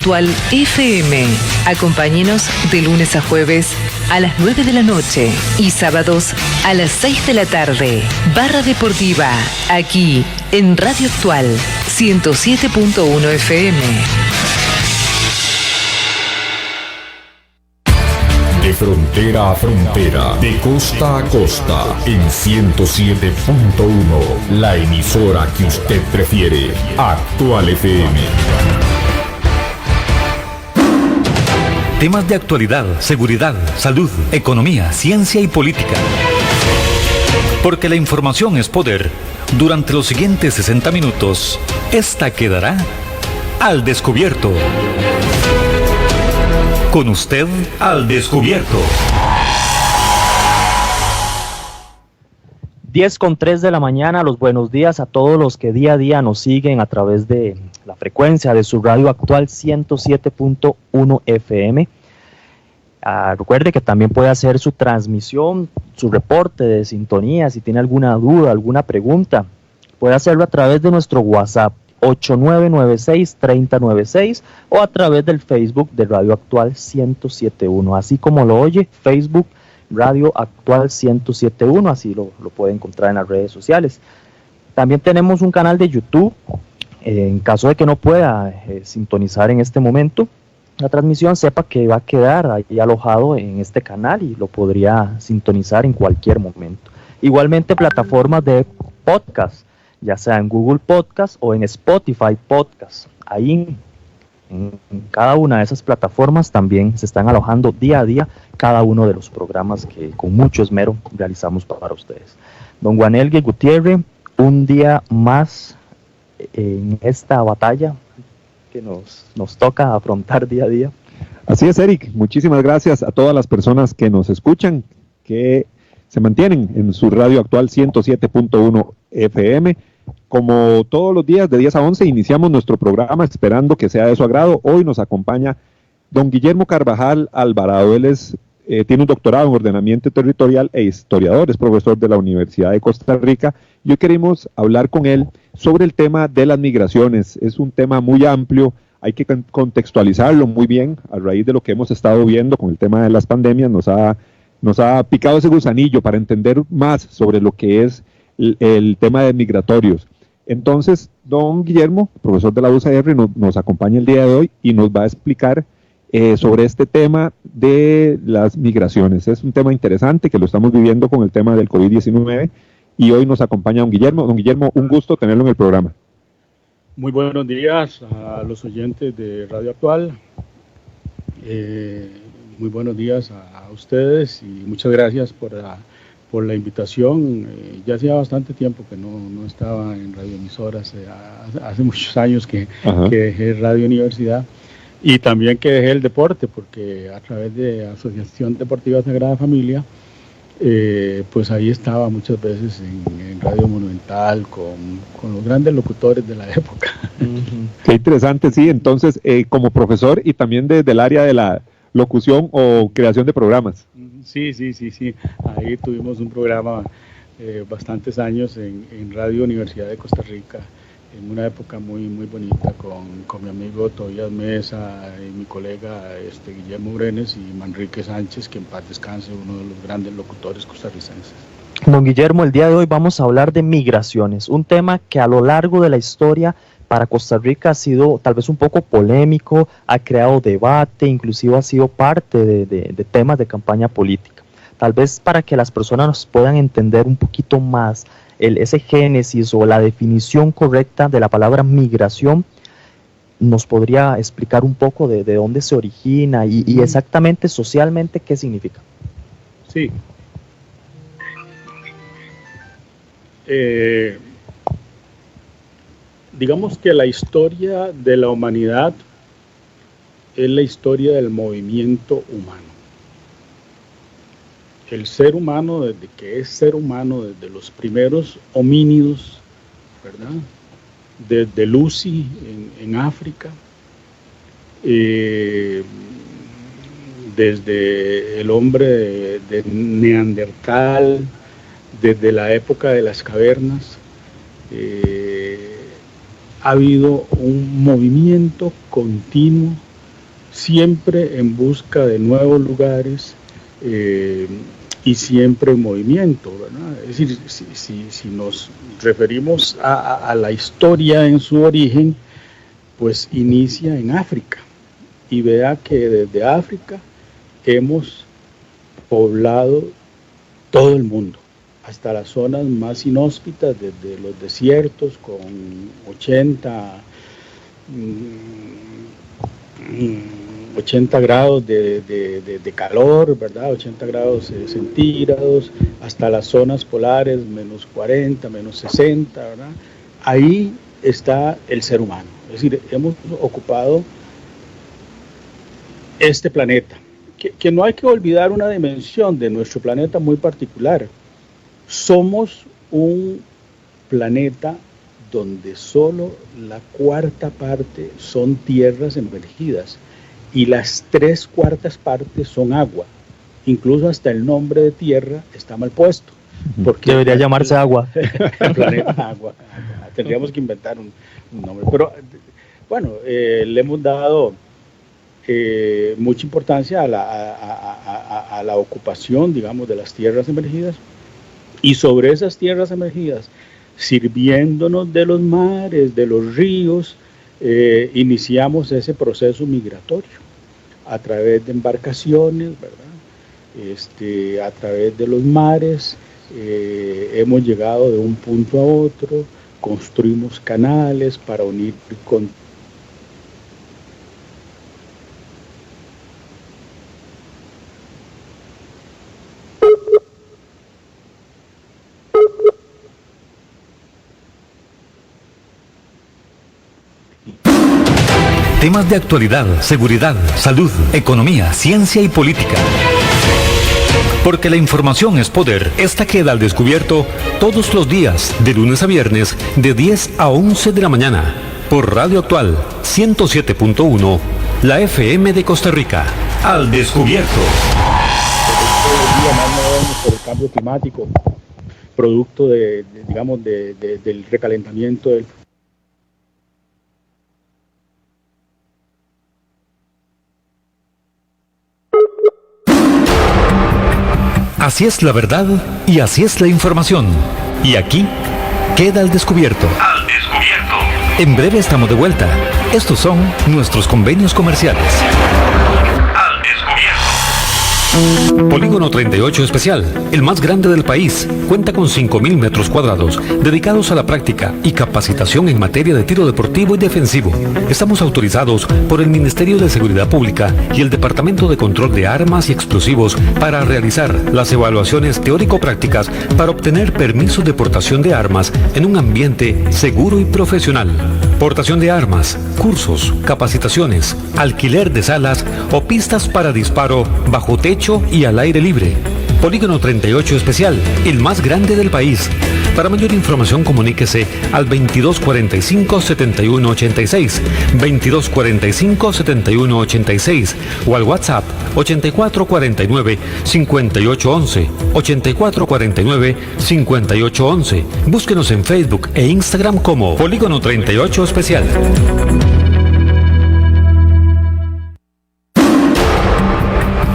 Actual FM. Acompáñenos de lunes a jueves a las 9 de la noche y sábados a las 6 de la tarde. Barra Deportiva, aquí en Radio Actual 107.1 FM. De frontera a frontera, de costa a costa, en 107.1, la emisora que usted prefiere, Actual FM. Temas de actualidad, seguridad, salud, economía, ciencia y política. Porque la información es poder. Durante los siguientes 60 minutos, esta quedará al descubierto. Con usted, al descubierto. 10:03 de la mañana, los buenos días a todos los que día a día nos siguen a través de la frecuencia de su radio actual 107.1 FM. Recuerde que también puede hacer su transmisión, su reporte de sintonía, si tiene alguna duda, alguna pregunta, puede hacerlo a través de nuestro WhatsApp 8996-3096 o a través del Facebook de Radio Actual 107.1, así como lo oye, Facebook Radio Actual 107.1, así lo puede encontrar en las redes sociales. También tenemos un canal de YouTube, en caso de que no pueda sintonizar en este momento la transmisión, sepa que va a quedar ahí alojado en este canal y lo podría sintonizar en cualquier momento. Igualmente plataformas de podcast, ya sea en Google Podcast o en Spotify Podcast. Ahí en cada una de esas plataformas también se están alojando día a día cada uno de los programas que con mucho esmero realizamos para ustedes. Don Juan Elgue Gutiérrez, un día más en esta batalla que nos toca afrontar día a día. Así es, Eric. Muchísimas gracias a todas las personas que nos escuchan, que se mantienen en su radio actual 107.1 FM. Como todos los días de 10 a 11 iniciamos nuestro programa esperando que sea de su agrado. Hoy nos acompaña don Guillermo Carvajal Alvarado. Él tiene un doctorado en ordenamiento territorial e historiador, es profesor de la Universidad de Costa Rica, y hoy queremos hablar con él sobre el tema de las migraciones. Es un tema muy amplio, hay que contextualizarlo muy bien a raíz de lo que hemos estado viendo con el tema de las pandemias. Nos ha picado ese gusanillo para entender más sobre lo que es el tema de migratorios. Entonces, don Guillermo, profesor de la UCR, nos acompaña el día de hoy y nos va a explicar sobre este tema de las migraciones. Es un tema interesante que lo estamos viviendo con el tema del COVID-19 y hoy nos acompaña don Guillermo. Don Guillermo, un gusto tenerlo en el programa. Muy buenos días a los oyentes de Radio Actual. Muy buenos días a ustedes y muchas gracias por la invitación. Ya hacía bastante tiempo que no estaba en radioemisoras, hace muchos años que dejé Radio Universidad y también que dejé el deporte, porque a través de Asociación Deportiva Sagrada Familia, pues ahí estaba muchas veces en Radio Monumental con los grandes locutores de la época. Qué interesante, sí. Entonces, como profesor y también desde el área de la locución o creación de programas. Sí. Ahí tuvimos un programa bastantes años en Radio Universidad de Costa Rica, en una época muy bonita con mi amigo Tobías Mesa y mi colega Guillermo Brenes y Manrique Sánchez, que en paz descanse, uno de los grandes locutores costarricenses. Don Guillermo, el día de hoy vamos a hablar de migraciones, un tema que a lo largo de la historia para Costa Rica ha sido tal vez un poco polémico, ha creado debate, inclusive ha sido parte de temas de campaña política. Tal vez para que las personas puedan entender un poquito más ese génesis o la definición correcta de la palabra migración, ¿nos podría explicar un poco de dónde se origina y exactamente socialmente qué significa? Sí. Digamos que la historia de la humanidad es la historia del movimiento humano. El ser humano, desde que es ser humano, desde los primeros homínidos, ¿verdad? Desde Lucy en África, desde el hombre de Neandertal, desde la época de las cavernas, ha habido un movimiento continuo siempre en busca de nuevos lugares y siempre en movimiento, ¿verdad? Es decir, si nos referimos a la historia en su origen, pues inicia en África, y vea que desde África hemos poblado todo el mundo, hasta las zonas más inhóspitas, desde los desiertos con 80 grados de calor, ¿verdad? 80 grados centígrados, hasta las zonas polares, menos 40, menos 60, ¿verdad? Ahí está el ser humano. Es decir, hemos ocupado este planeta, que no hay que olvidar una dimensión de nuestro planeta muy particular. Somos un planeta donde solo la cuarta parte son tierras emergidas y las 3/4 partes son agua. Incluso hasta el nombre de tierra está mal puesto. Porque debería llamarse agua. El planeta agua. Tendríamos que inventar un nombre. Pero bueno, le hemos dado mucha importancia a la ocupación, digamos, de las tierras emergidas, y sobre esas tierras emergidas, sirviéndonos de los mares, de los ríos, iniciamos ese proceso migratorio a través de embarcaciones, ¿verdad? A través de los mares, hemos llegado de un punto a otro, construimos canales para unir con temas de actualidad, seguridad, salud, economía, ciencia y política. Porque la información es poder. Esta queda al descubierto todos los días, de lunes a viernes, de 10 a 11 de la mañana, por Radio Actual 107.1, la FM de Costa Rica. Al descubierto. Por el cambio climático, producto del recalentamiento del Así es la verdad y así es la información. Y aquí queda al descubierto. Al descubierto. En breve estamos de vuelta. Estos son nuestros convenios comerciales. Al descubierto. Polígono 38 Especial, el más grande del país, cuenta con 5.000 metros cuadrados dedicados a la práctica y capacitación en materia de tiro deportivo y defensivo. Estamos autorizados por el Ministerio de Seguridad Pública y el Departamento de Control de Armas y Explosivos para realizar las evaluaciones teórico-prácticas para obtener permisos de portación de armas en un ambiente seguro y profesional. Portación de armas, cursos, capacitaciones, alquiler de salas o pistas para disparo bajo techo y al aire libre. Polígono 38 Especial, el más grande del país. Para mayor información comuníquese al 2245-7186, 2245-7186 o al WhatsApp 8449-5811, 8449-5811. Búsquenos en Facebook e Instagram como Polígono 38 Especial.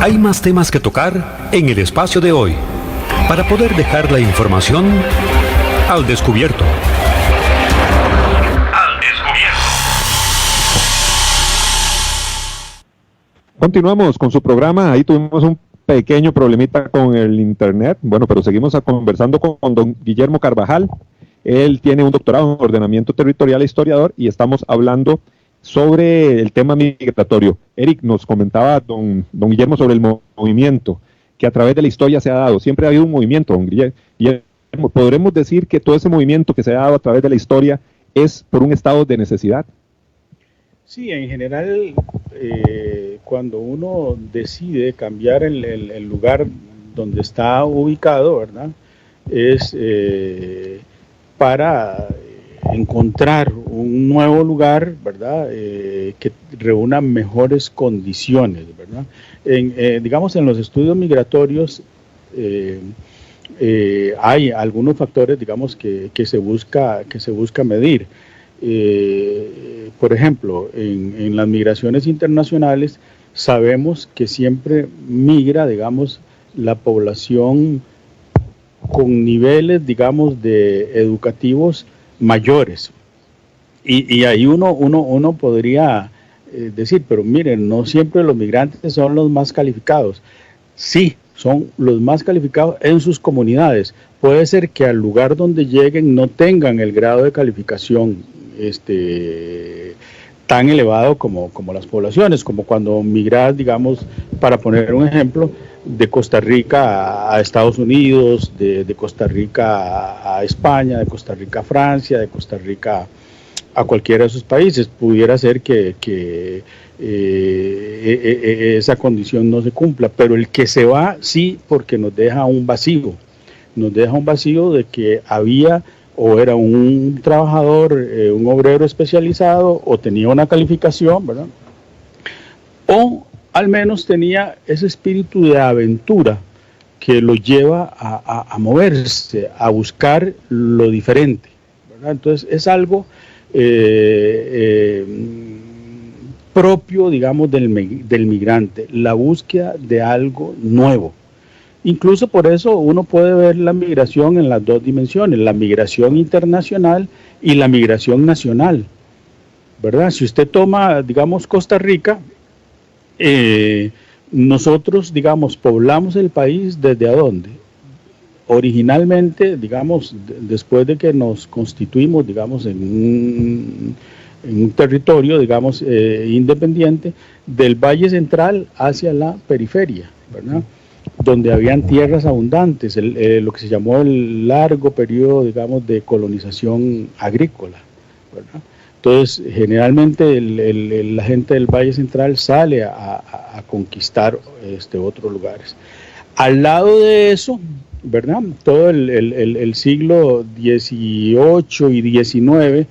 Hay más temas que tocar en el espacio de hoy, para poder dejar la información al descubierto. Al descubierto. Continuamos con su programa. Ahí tuvimos un pequeño problemita con el internet. Bueno, pero seguimos conversando con don Guillermo Carvajal. Él tiene un doctorado en ordenamiento territorial e historiador y estamos hablando sobre el tema migratorio. Eric, nos comentaba don Guillermo sobre el movimiento que a través de la historia se ha dado. Siempre ha habido un movimiento, don Guillermo. ¿Podremos decir que todo ese movimiento que se ha dado a través de la historia es por un estado de necesidad? Sí, en general, cuando uno decide cambiar el lugar donde está ubicado, ¿verdad? Es para encontrar un nuevo lugar, ¿verdad? Que reúna mejores condiciones, ¿verdad? Digamos, en los estudios migratorios hay algunos factores, digamos, que se busca medir. por ejemplo, en las migraciones internacionales sabemos que siempre migra, digamos, la población con niveles, digamos, de educativos mayores. Y ahí uno podría decir, pero miren, no siempre los migrantes son los más calificados. Sí, son los más calificados en sus comunidades. Puede ser que al lugar donde lleguen no tengan el grado de calificación tan elevado como las poblaciones, como cuando migras, digamos, para poner un ejemplo, de Costa Rica a Estados Unidos, de Costa Rica a España, de Costa Rica a Francia, de Costa Rica a cualquiera de esos países. Pudiera ser que esa condición no se cumpla, pero el que se va sí, porque nos deja un vacío de que había o era un trabajador, un obrero especializado, o tenía una calificación, ¿verdad? O al menos tenía ese espíritu de aventura que lo lleva a moverse, a buscar lo diferente, ¿verdad? Entonces es algo propio, digamos, del migrante, la búsqueda de algo nuevo. Incluso por eso uno puede ver la migración en las dos dimensiones, la migración internacional y la migración nacional, ¿verdad? Si usted toma, digamos, Costa Rica, nosotros, digamos, poblamos el país ¿desde a dónde? Originalmente, digamos, después de que nos constituimos, digamos, en un territorio, digamos, independiente, del Valle Central hacia la periferia, ¿verdad? Donde habían tierras abundantes, lo que se llamó el largo periodo, digamos, de colonización agrícola, ¿verdad? Entonces, generalmente la gente del Valle Central sale a conquistar otros lugares. Al lado de eso, ¿verdad? Todo el siglo XVIII y XIX,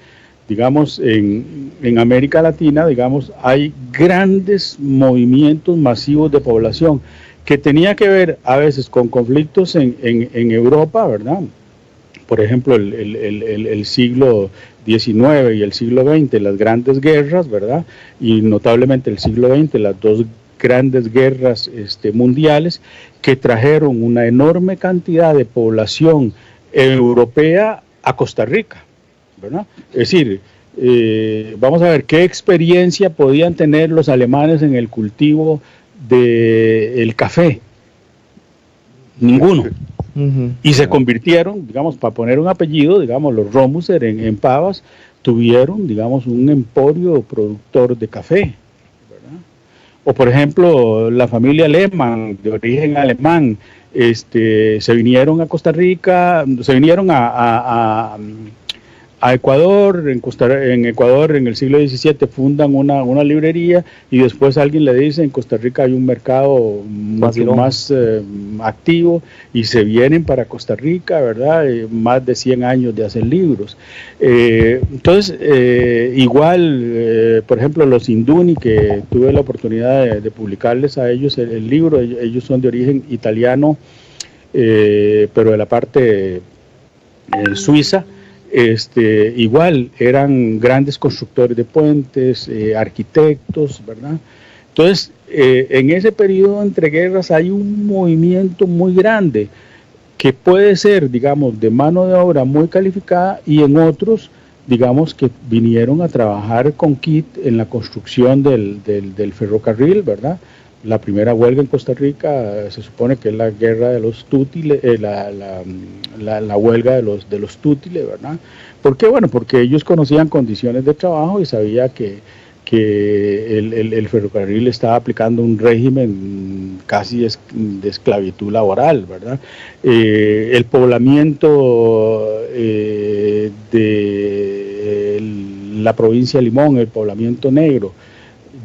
digamos, en América Latina, digamos, hay grandes movimientos masivos de población que tenía que ver a veces con conflictos en Europa, ¿verdad? Por ejemplo, el siglo XIX y el siglo XX, las grandes guerras, ¿verdad? Y notablemente el siglo XX, las dos grandes guerras mundiales, que trajeron una enorme cantidad de población europea a Costa Rica, ¿verdad? Es decir, vamos a ver qué experiencia podían tener los alemanes en el cultivo del café. Ninguno. Y se convirtieron, digamos, para poner un apellido, digamos, los Romuser en Pavas tuvieron, digamos, un emporio productor de café, ¿verdad? O por ejemplo, la familia Lehmann, de origen alemán, se vinieron a Costa Rica, se vinieron a Ecuador, en Ecuador en el siglo XVII fundan una librería, y después alguien le dice, en Costa Rica hay un mercado mucho más activo, y se vienen para Costa Rica, ¿verdad? Más de 100 años de hacer libros. Entonces, igual, por ejemplo, los Induni, que tuve la oportunidad de publicarles a ellos el libro, ellos son de origen italiano, pero de la parte suiza. Igual eran grandes constructores de puentes, arquitectos, ¿verdad? Entonces, en ese periodo entre guerras hay un movimiento muy grande que puede ser, digamos, de mano de obra muy calificada, y en otros, digamos, que vinieron a trabajar con kit en la construcción del ferrocarril, ¿verdad? La primera huelga en Costa Rica se supone que es la guerra de los tútiles, la huelga de los tútiles, ¿verdad? ¿Por qué? Bueno, porque ellos conocían condiciones de trabajo y sabía que el ferrocarril estaba aplicando un régimen casi de esclavitud laboral, ¿verdad? El poblamiento de la provincia de Limón, el poblamiento negro,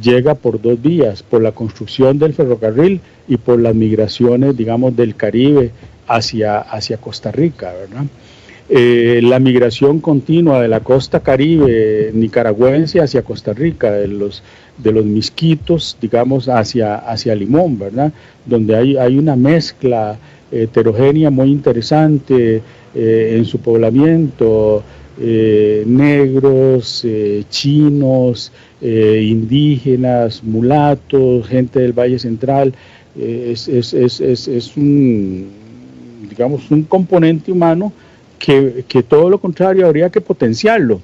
llega por dos vías, por la construcción del ferrocarril y por las migraciones, digamos, del Caribe hacia Costa Rica, ¿verdad? La migración continua de la costa caribe nicaragüense hacia Costa Rica, de los misquitos, digamos, hacia Limón, ¿verdad? Donde hay una mezcla heterogénea muy interesante en su poblamiento, negros, chinos, indígenas, mulatos, gente del Valle Central. Es un, digamos, un componente humano que todo lo contrario habría que potenciarlo.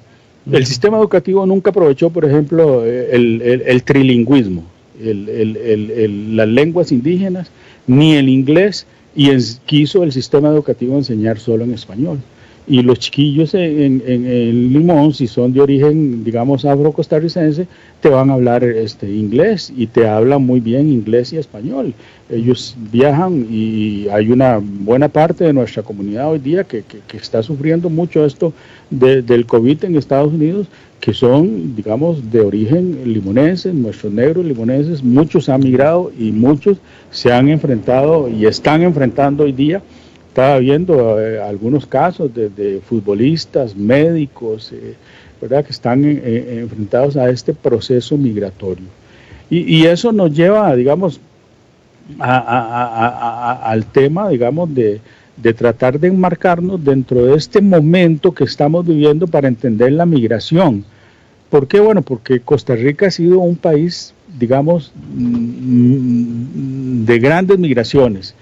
El sistema educativo nunca aprovechó, por ejemplo, el trilingüismo, las lenguas indígenas, ni el inglés, y quiso el sistema educativo enseñar solo en español. Y los chiquillos en Limón, si son de origen, digamos, afro-costarricense, te van a hablar inglés, y te hablan muy bien inglés y español. Ellos viajan, y hay una buena parte de nuestra comunidad hoy día que está sufriendo mucho esto del COVID en Estados Unidos, que son, digamos, de origen limonense, nuestros negros limonenses. Muchos han migrado y muchos se han enfrentado y están enfrentando hoy día. Estaba viendo algunos casos de futbolistas, médicos, ¿verdad?, que están enfrentados a este proceso migratorio. Y eso nos lleva, digamos, al tema, digamos, de tratar de enmarcarnos dentro de este momento que estamos viviendo para entender la migración. ¿Por qué? Bueno, porque Costa Rica ha sido un país, digamos, de grandes migraciones.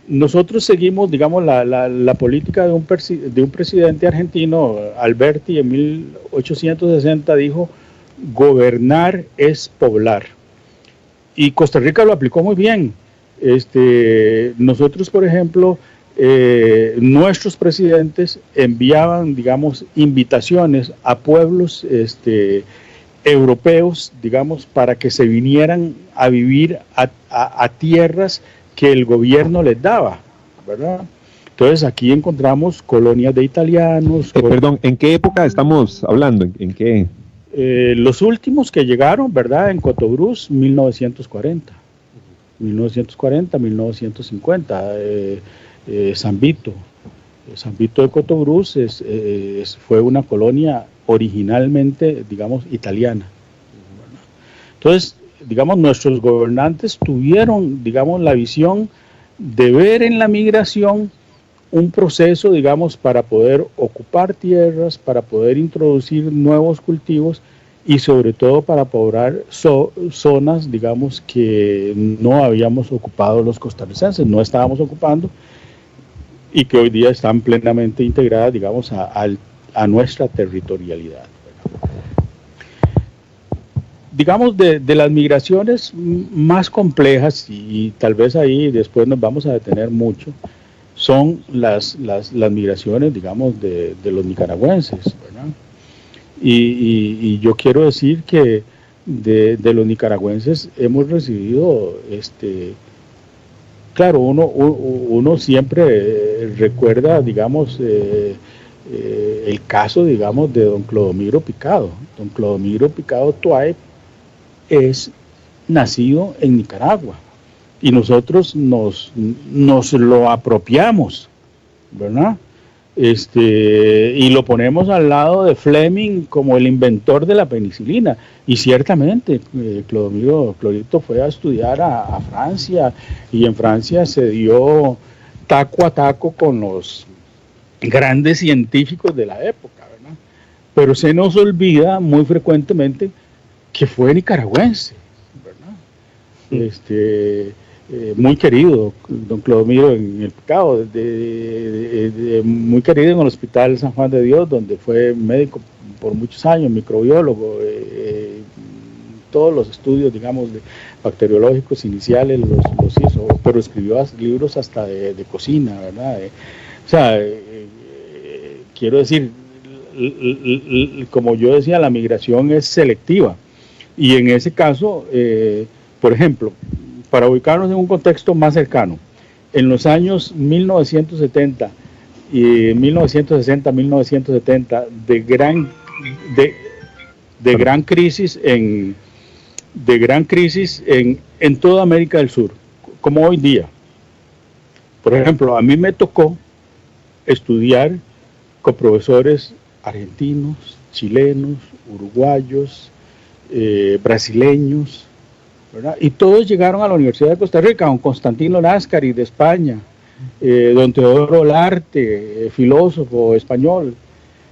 Nosotros seguimos, digamos, la política de un presidente argentino, Alberti, en 1860 dijo: gobernar es poblar. Y Costa Rica lo aplicó muy bien. Nosotros, por ejemplo, nuestros presidentes enviaban, digamos, invitaciones a pueblos europeos, digamos, para que se vinieran a vivir a tierras que el gobierno les daba, ¿verdad? Entonces aquí encontramos colonias de italianos. Perdón, ¿en qué época estamos hablando? ¿En qué? Los últimos que llegaron, ¿verdad? En Cotobruz, 1940, 1950, San Vito de Cotobruz fue una colonia originalmente, digamos, italiana, ¿verdad? Entonces, digamos, nuestros gobernantes tuvieron, digamos, la visión de ver en la migración un proceso, digamos, para poder ocupar tierras, para poder introducir nuevos cultivos y sobre todo para poblar zonas, digamos, que no habíamos ocupado los costarricenses, no estábamos ocupando, y que hoy día están plenamente integradas, digamos, a nuestra territorialidad. Digamos, de las migraciones más complejas, y tal vez ahí después nos vamos a detener mucho, son las migraciones, digamos, de los nicaragüenses, ¿verdad? Y yo quiero decir que de los nicaragüenses hemos recibido, claro, uno siempre recuerda, digamos, el caso, digamos, de don Clodomiro Picado. Don Clodomiro Picado Tuay es nacido en Nicaragua y nosotros nos lo apropiamos, ¿verdad? Y lo ponemos al lado de Fleming como el inventor de la penicilina, y ciertamente Clorito fue a estudiar a Francia, y en Francia se dio taco a taco con los grandes científicos de la época, ¿verdad? Pero se nos olvida muy frecuentemente que fue nicaragüense, ¿verdad? Muy querido, don Clodomiro en el Picado, muy querido en el Hospital San Juan de Dios, donde fue médico por muchos años, microbiólogo, todos los estudios, digamos, bacteriológicos iniciales los hizo, pero escribió libros hasta de cocina, ¿verdad? O sea, quiero decir, como yo decía, la migración es selectiva, y en ese caso, por ejemplo, para ubicarnos en un contexto más cercano, en los años 1970 y 1960-1970, de gran crisis en toda América del Sur, como hoy día. Por ejemplo, a mí me tocó estudiar con profesores argentinos, chilenos, uruguayos, brasileños, ¿verdad? Y todos llegaron a la Universidad de Costa Rica, don Constantino Láscari de España, don Teodoro Olarte, filósofo español,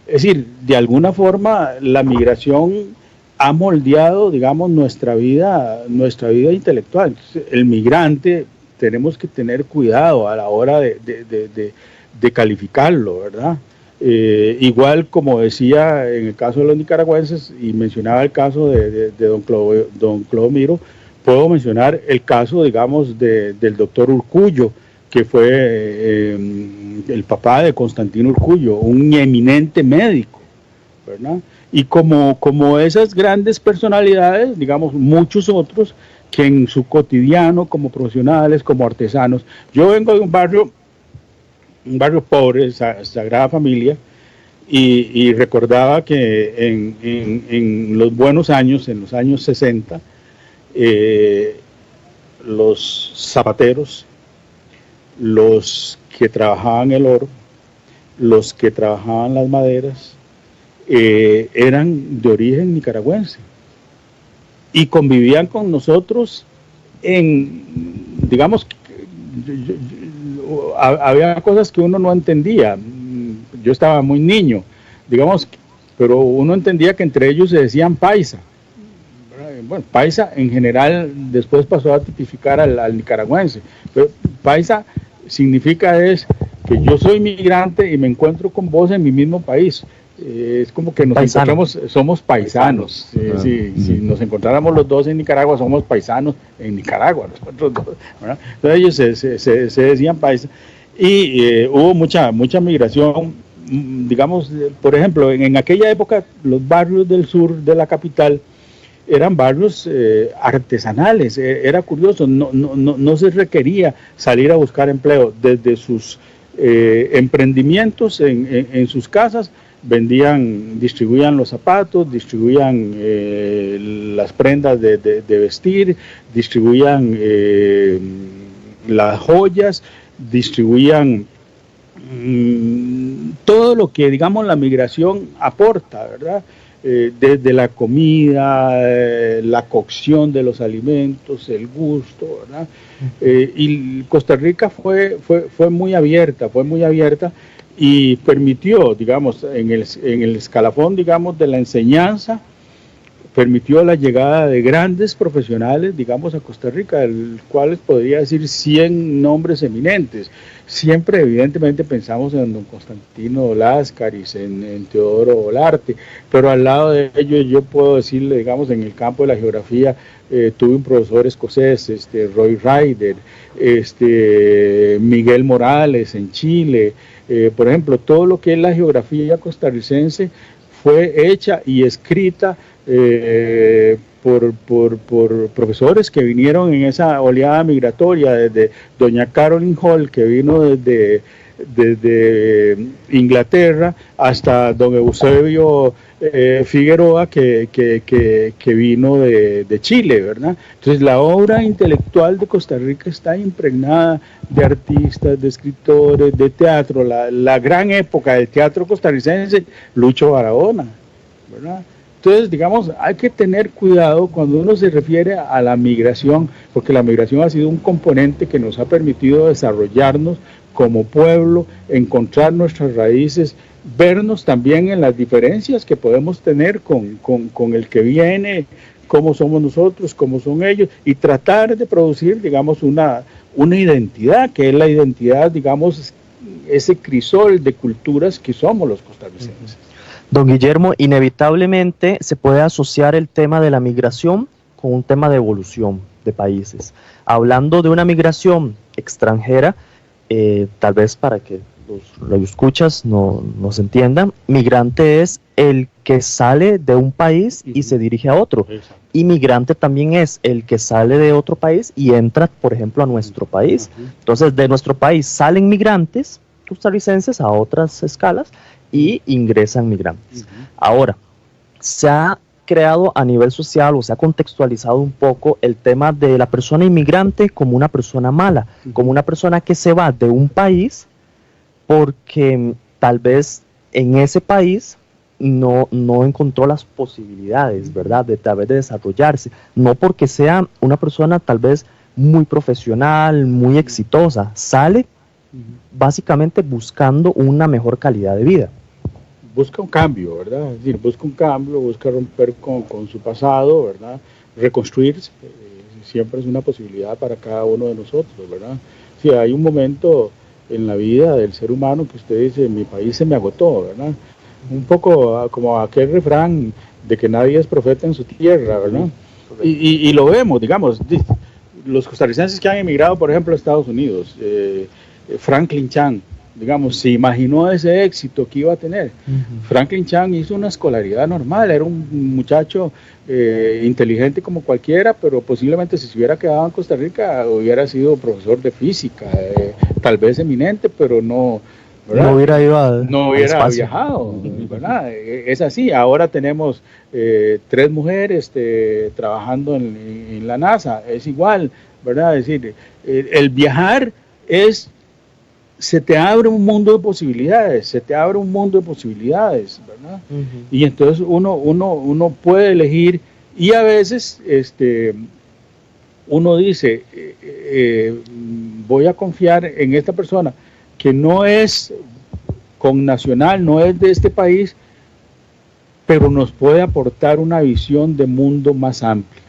Es decir, de alguna forma la migración ha moldeado, digamos, nuestra vida intelectual. Entonces, el migrante tenemos que tener cuidado a la hora de calificarlo, ¿verdad? Igual como decía en el caso de los nicaragüenses, y mencionaba el caso de don Clodomiro, puedo mencionar el caso, digamos, del doctor Urcullo, que fue el papá de Constantino Urcullo, un eminente médico, ¿verdad? Y como esas grandes personalidades, digamos, muchos otros que en su cotidiano, como profesionales, como artesanos. Yo vengo de un barrio pobre, Sagrada Familia, y recordaba que en los buenos años, en los años 60, los zapateros, los que trabajaban el oro, los que trabajaban las maderas, eran de origen nicaragüense y convivían con nosotros digamos, había cosas que uno no entendía. Yo estaba muy niño, digamos, pero uno entendía que entre ellos se decían paisa. Bueno, paisa en general después pasó a tipificar al nicaragüense, pero paisa significa es que yo soy migrante y me encuentro con vos en mi mismo país. Es como que nos encontramos, somos paisanos. Si nos encontráramos los dos en Nicaragua, somos paisanos en Nicaragua, nosotros dos, ¿verdad? Entonces ellos se decían paisa. Y hubo mucha migración, digamos, por ejemplo, en aquella época los barrios del sur de la capital eran barrios artesanales. Era curioso, no se requería salir a buscar empleo. Desde sus emprendimientos en sus casas, distribuían los zapatos, distribuían las prendas de vestir, distribuían las joyas, distribuían todo lo que, digamos, la migración aporta, ¿verdad? Desde la comida, la cocción de los alimentos, el gusto, ¿verdad? Y Costa Rica fue muy abierta, y permitió, digamos, en el escalafón, digamos, de la enseñanza, permitió la llegada de grandes profesionales, digamos, a Costa Rica, de los cuales podría decir 100 nombres eminentes. Siempre, evidentemente, pensamos en don Constantino Láscaris, en Teodoro Olarte, pero al lado de ellos yo puedo decirle, digamos, en el campo de la geografía, tuve un profesor escocés, Roy Ryder, Miguel Morales en Chile. Por ejemplo, todo lo que es la geografía costarricense fue hecha y escrita por profesores que vinieron en esa oleada migratoria, desde doña Caroline Hall, que vino desde Inglaterra, hasta don Eusebio Figueroa, que vino de Chile, ¿verdad? Entonces la obra intelectual de Costa Rica está impregnada de artistas, de escritores, de teatro. La gran época del teatro costarricense, Lucho Barahona, ¿verdad? Entonces, digamos, hay que tener cuidado cuando uno se refiere a la migración, porque la migración ha sido un componente que nos ha permitido desarrollarnos como pueblo, encontrar nuestras raíces, vernos también en las diferencias que podemos tener con el que viene, cómo somos nosotros, cómo son ellos, y tratar de producir, digamos, una identidad, que es la identidad, digamos, ese crisol de culturas que somos los costarricenses. Don Guillermo, inevitablemente se puede asociar el tema de la migración con un tema de evolución de países. Hablando de una migración extranjera, tal vez para que los escuchas nos entiendan, migrante es el que sale de un país y se dirige a otro. Inmigrante también es el que sale de otro país y entra, por ejemplo, a nuestro país. Entonces, de nuestro país salen migrantes costarricenses a otras escalas y ingresan migrantes. Ahora, se ha creado a nivel social o se ha contextualizado un poco el tema de la persona inmigrante como una persona mala, como una persona que se va de un país porque tal vez en ese país no encontró las posibilidades, ¿verdad?, de tal vez de desarrollarse, no porque sea una persona tal vez muy profesional, muy exitosa, sale básicamente buscando una mejor calidad de vida. busca un cambio, ¿verdad? Es decir, busca un cambio, busca romper con su pasado, ¿verdad? Reconstruirse, siempre es una posibilidad para cada uno de nosotros, ¿verdad? Si hay un momento en la vida del ser humano que usted dice, mi país se me agotó, ¿verdad? Un poco como aquel refrán de que nadie es profeta en su tierra, ¿verdad? Y lo vemos, digamos, los costarricenses que han emigrado, por ejemplo, a Estados Unidos, Franklin Chang, digamos, se imaginó ese éxito que iba a tener. Franklin Chang hizo una escolaridad normal, era un muchacho inteligente como cualquiera, pero posiblemente si se hubiera quedado en Costa Rica hubiera sido profesor de física, tal vez eminente, pero no, ¿verdad? No hubiera ido viajado, ¿verdad? Es así. Ahora tenemos 3 mujeres trabajando en la NASA, es igual, ¿verdad? Es decir, el viajar se te abre un mundo de posibilidades, ¿verdad? Y entonces uno puede elegir, y a veces uno dice, voy a confiar en esta persona que no es connacional, no es de este país, pero nos puede aportar una visión de mundo más amplia.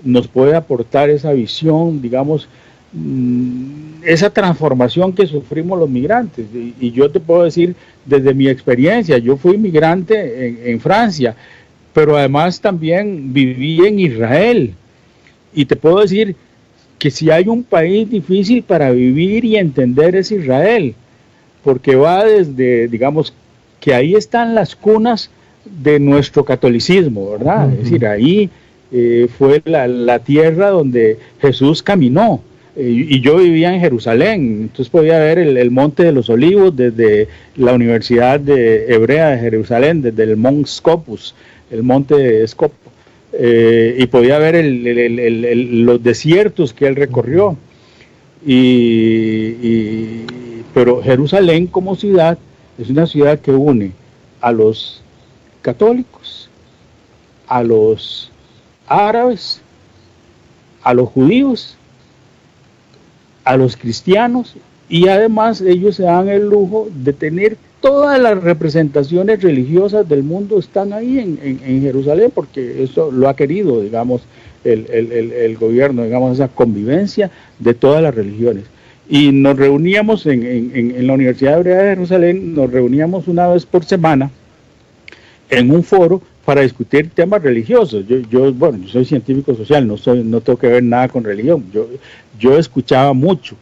Nos puede aportar esa visión, digamos, esa transformación que sufrimos los migrantes. Y yo te puedo decir, desde mi experiencia, yo fui migrante en Francia, pero además también viví en Israel. Y te puedo decir que si hay un país difícil para vivir y entender es Israel, porque va desde, digamos, que ahí están las cunas de nuestro catolicismo, ¿verdad? Es decir, ahí fue la tierra donde Jesús caminó. Y yo vivía en Jerusalén, entonces podía ver el Monte de los Olivos desde la Universidad Hebrea de Jerusalén, desde el Mont Scopus, el Monte de Scopo, y podía ver los desiertos que él recorrió. Pero Jerusalén como ciudad es una ciudad que une a los católicos, a los árabes, a los judíos, a los cristianos, y además ellos se dan el lujo de tener todas las representaciones religiosas del mundo, están ahí en Jerusalén, porque eso lo ha querido, digamos, el gobierno, digamos, esa convivencia de todas las religiones. Y nos reuníamos en la Universidad Hebrea de Jerusalén, nos reuníamos una vez por semana en un foro para discutir temas religiosos. Yo soy científico social, no tengo que ver nada con religión. Yo escuchaba mucho,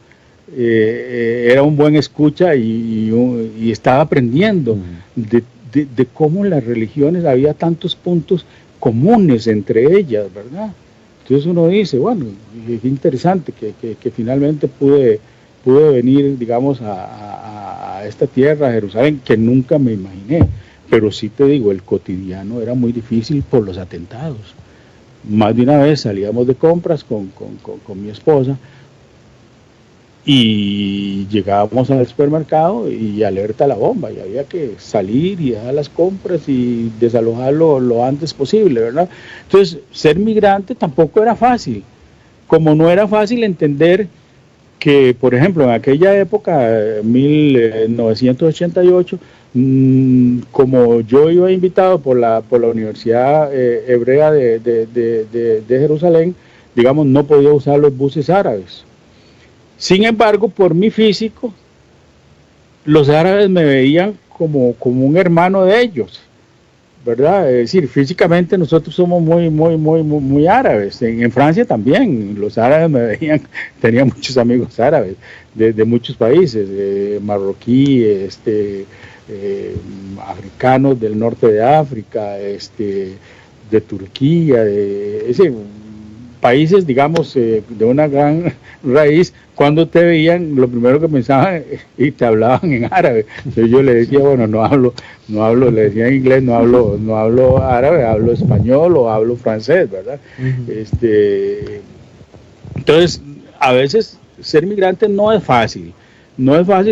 era un buen escucha y estaba aprendiendo de cómo las religiones, había tantos puntos comunes entre ellas, ¿verdad? Entonces uno dice, bueno, es interesante que finalmente pude venir, digamos, a esta tierra, a Jerusalén, que nunca me imaginé. Pero sí te digo, el cotidiano era muy difícil por los atentados. Más de una vez salíamos de compras con mi esposa y llegábamos al supermercado y alerta a la bomba, y había que salir y dejar las compras y desalojarlo lo antes posible, ¿verdad? Entonces, ser migrante tampoco era fácil, como no era fácil entender que, por ejemplo, en aquella época, 1988, como yo iba invitado por la Universidad Hebrea de Jerusalén, digamos, no podía usar los buses árabes. Sin embargo, por mi físico, los árabes me veían como un hermano de ellos, ¿verdad? Es decir, físicamente nosotros somos muy árabes. En Francia también, los árabes me veían, tenía muchos amigos árabes de muchos países, marroquí, africanos del norte de África, de Turquía, países, digamos, de una gran raíz. Cuando te veían, lo primero que pensaban y te hablaban en árabe. Entonces yo le decía, bueno, no hablo, le decía en inglés, no hablo árabe, hablo español o hablo francés, ¿verdad? Entonces, a veces ser migrante no es fácil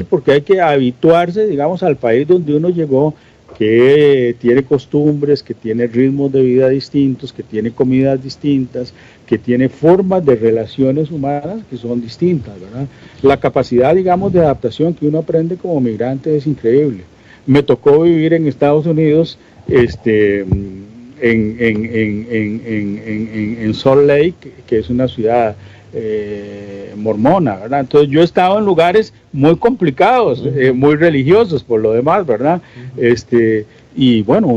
porque hay que habituarse, digamos, al país donde uno llegó, que tiene costumbres, que tiene ritmos de vida distintos, que tiene comidas distintas, que tiene formas de relaciones humanas que son distintas, ¿verdad? La capacidad, digamos, de adaptación que uno aprende como migrante es increíble. me tocó vivir en Estados Unidos, en Salt Lake, que es una ciudad mormona, ¿verdad? Entonces yo he estado en lugares muy complicados, muy religiosos por lo demás, ¿verdad? Y bueno,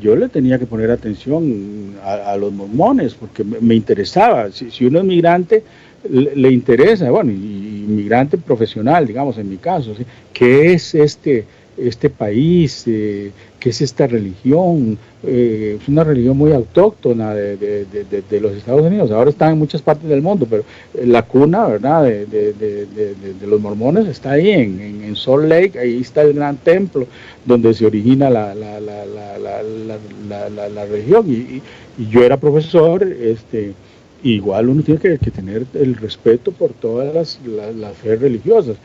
yo le tenía que poner atención a los mormones, porque me interesaba. Si uno es migrante, le interesa, bueno, y migrante profesional, digamos, en mi caso, ¿sí? ¿Qué es este país? ¿Qué es esta religión? Es una religión muy autóctona de los Estados Unidos. Ahora está en muchas partes del mundo, pero la cuna, ¿verdad?, de los mormones está ahí, en Salt Lake. Ahí está el gran templo donde se origina la religión. Y yo era profesor, igual uno tiene que tener el respeto por todas las fe religiosas,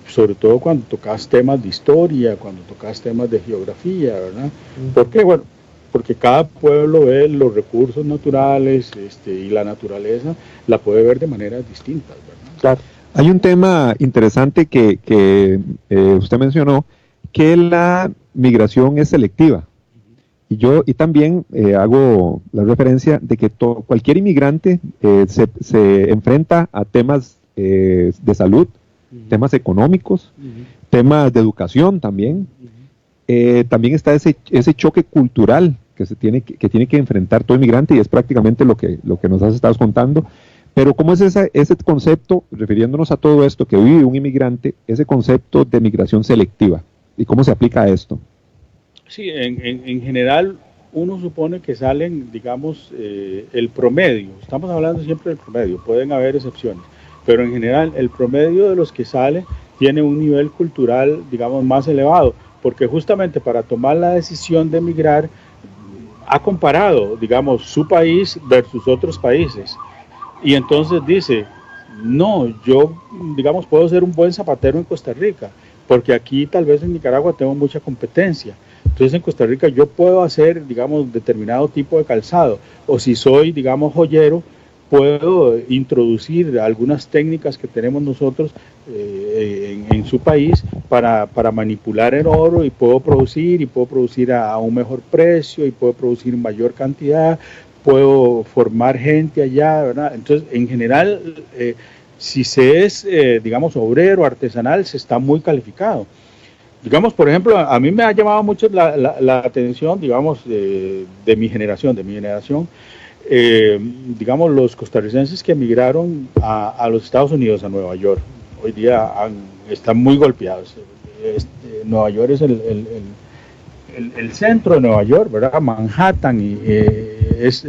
sobre todo cuando tocas temas de historia, cuando tocas temas de geografía, ¿verdad? ¿Por qué? Bueno, porque cada pueblo ve los recursos naturales, y la naturaleza la puede ver de maneras distintas, ¿verdad? Claro. Hay un tema interesante que usted mencionó, que la migración es selectiva. Y también hago la referencia de que cualquier inmigrante se enfrenta a temas de salud, temas económicos, temas de educación también. También está ese choque cultural que tiene que enfrentar todo inmigrante, y es prácticamente lo que nos has estado contando. Pero ¿cómo es ese concepto, refiriéndonos a todo esto que vive un inmigrante, ese concepto de migración selectiva? ¿Y cómo se aplica a esto? Sí, en general uno supone que salen, digamos, el promedio. Estamos hablando siempre del promedio, pueden haber excepciones, pero en general el promedio de los que sale tiene un nivel cultural, digamos, más elevado, porque justamente para tomar la decisión de emigrar ha comparado, digamos, su país versus otros países, y entonces dice, no, yo, digamos, puedo ser un buen zapatero en Costa Rica, porque aquí tal vez en Nicaragua tengo mucha competencia. Entonces en Costa Rica yo puedo hacer, digamos, determinado tipo de calzado, o si soy, digamos, joyero, puedo introducir algunas técnicas que tenemos nosotros en su país para manipular el oro, y puedo producir a un mejor precio, y puedo producir en mayor cantidad, puedo formar gente allá, ¿verdad? Entonces, en general, si se es, digamos, obrero, artesanal, se está muy calificado. Digamos, por ejemplo, a mí me ha llamado mucho la atención, digamos, de mi generación, digamos, los costarricenses que emigraron a los Estados Unidos, a Nueva York. Hoy día están muy golpeados. Nueva York es el centro de Nueva York, ¿verdad? Manhattan es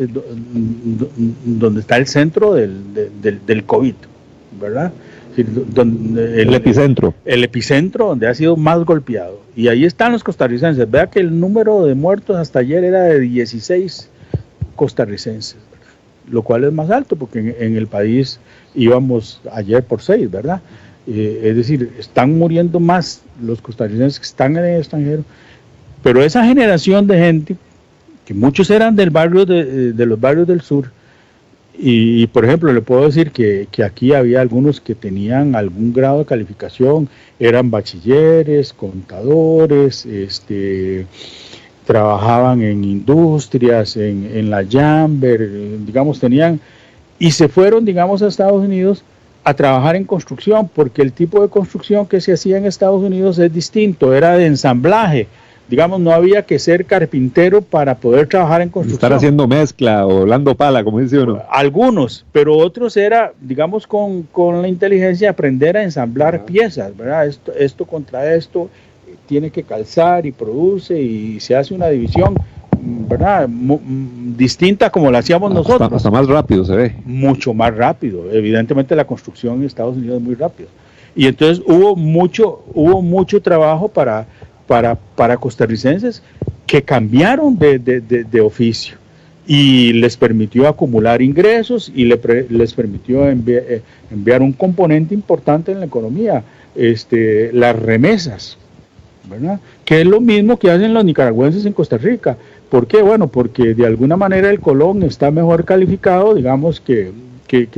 donde está el centro del COVID, ¿verdad? El epicentro. El epicentro donde ha sido más golpeado. Y ahí están los costarricenses. Vea que el número de muertos hasta ayer era de 16 costarricenses, ¿verdad? Lo cual es más alto, porque en el país íbamos ayer por 6, ¿verdad? Es decir, están muriendo más los costarricenses que están en el extranjero. Pero esa generación de gente, que muchos eran de los barrios del sur, y por ejemplo le puedo decir que aquí había algunos que tenían algún grado de calificación, eran bachilleres, contadores, trabajaban en industrias, en la Jamber, digamos, y se fueron, digamos, a Estados Unidos a trabajar en construcción, porque el tipo de construcción que se hacía en Estados Unidos es distinto, era de ensamblaje. Digamos, no había que ser carpintero para poder trabajar en construcción. Estar haciendo mezcla o volando pala, como dice uno. Algunos, pero otros era, digamos, con la inteligencia, aprender a ensamblar piezas, ¿verdad? Esto contra esto tiene que calzar y produce, y se hace una división, ¿verdad? Distinta como la hacíamos nosotros. Hasta más rápido se ve. Mucho más rápido. Evidentemente la construcción en Estados Unidos es muy rápida. Y entonces hubo mucho trabajo para costarricenses que cambiaron de oficio, y les permitió acumular ingresos, y les permitió enviar un componente importante en la economía, las remesas, ¿verdad? Que es lo mismo que hacen los nicaragüenses en Costa Rica. ¿Por qué? Bueno, porque de alguna manera el colón está mejor calificado, digamos, que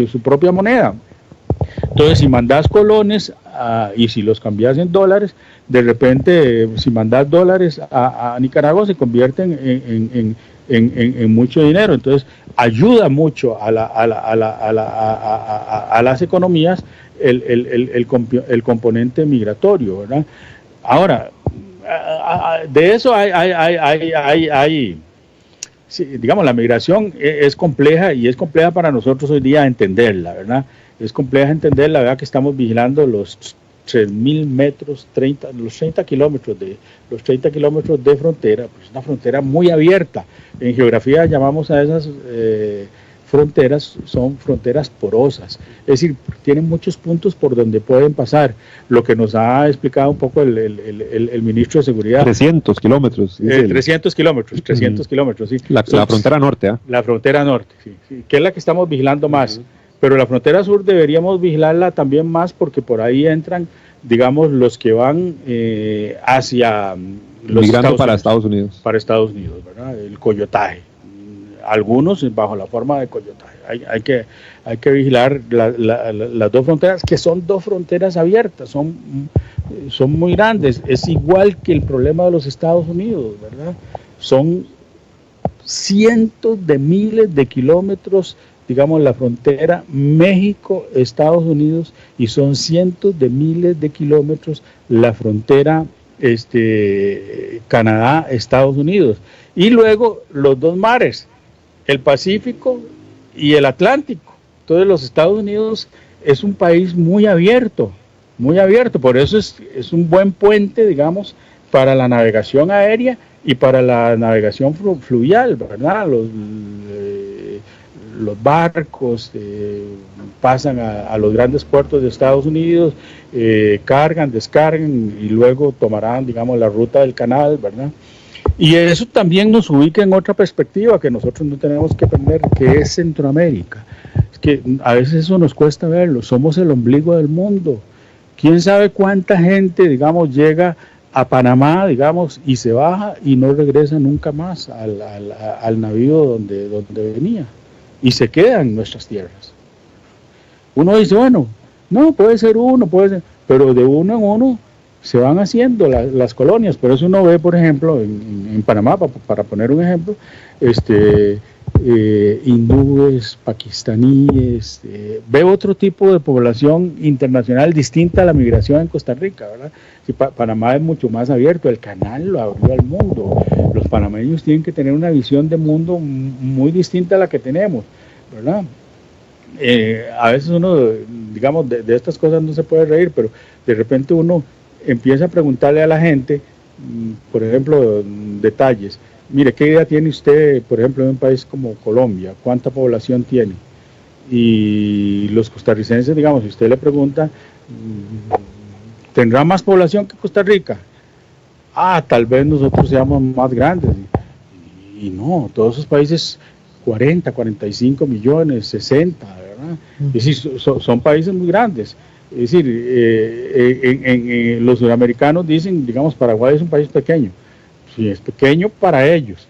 su propia moneda. Entonces, si mandás colones y si los cambias en dólares, de repente, si mandas dólares a Nicaragua, se convierten en mucho dinero. Entonces, ayuda mucho a las economías el componente migratorio, ¿verdad? Ahora, de eso hay sí, digamos, la migración es compleja, y es compleja para nosotros hoy día entenderla, ¿verdad? Es compleja entenderla, ¿verdad? Que estamos vigilando los 3.000 metros, los 30 kilómetros de frontera, pues una frontera muy abierta. En geografía llamamos a esas fronteras, son fronteras porosas, es decir, tienen muchos puntos por donde pueden pasar, lo que nos ha explicado un poco el ministro de Seguridad. 300 kilómetros. 300 kilómetros, sí. La frontera norte, ¿eh? La frontera norte, sí, que es la que estamos vigilando más. Pero la frontera sur deberíamos vigilarla también más, porque por ahí entran, digamos, los que van hacia los Estados Unidos. Para Estados Unidos, ¿verdad? El coyotaje. Algunos bajo la forma de coyotaje. Hay que vigilar las dos fronteras, que son dos fronteras abiertas, son muy grandes. Es igual que el problema de los Estados Unidos, ¿verdad? Son cientos de miles de kilómetros, digamos, la frontera México-Estados Unidos, y son cientos de miles de kilómetros la frontera Canadá-Estados Unidos. Y luego los dos mares, el Pacífico y el Atlántico. Entonces los Estados Unidos es un país muy abierto, por eso es un buen puente, digamos, para la navegación aérea y para la navegación fluvial, ¿verdad? Los barcos pasan a los grandes puertos de Estados Unidos, cargan, descargan y luego tomarán, digamos, la ruta del canal, ¿verdad? Y eso también nos ubica en otra perspectiva que nosotros no tenemos que perder, que es Centroamérica. Es que a veces eso nos cuesta verlo, somos el ombligo del mundo. ¿Quién sabe cuánta gente, digamos, llega a Panamá, digamos, y se baja y no regresa nunca más al navío donde venía, y se queda en nuestras tierras? Uno dice, bueno, no, puede ser uno, pero de uno en uno se van haciendo las colonias. Por eso uno ve, por ejemplo, en Panamá, para poner un ejemplo, hindúes, pakistaníes, ve otro tipo de población internacional distinta a la migración en Costa Rica, ¿verdad? Si Panamá es mucho más abierto, el canal lo abrió al mundo. Los panameños tienen que tener una visión de mundo muy distinta a la que tenemos, ¿verdad? A veces uno, digamos, de estas cosas no se puede reír, pero de repente uno empieza a preguntarle a la gente, por ejemplo, detalles. Mire, ¿qué idea tiene usted, por ejemplo, en un país como Colombia? ¿Cuánta población tiene? Y los costarricenses, digamos, si usted le pregunta, ¿tendrá más población que Costa Rica? Tal vez nosotros seamos más grandes. Y no, todos esos países, 40, 45 millones, 60, ¿verdad? Es decir, son países muy grandes. Es decir, los sudamericanos dicen, digamos, Paraguay es un país pequeño. Sí, es pequeño para ellos,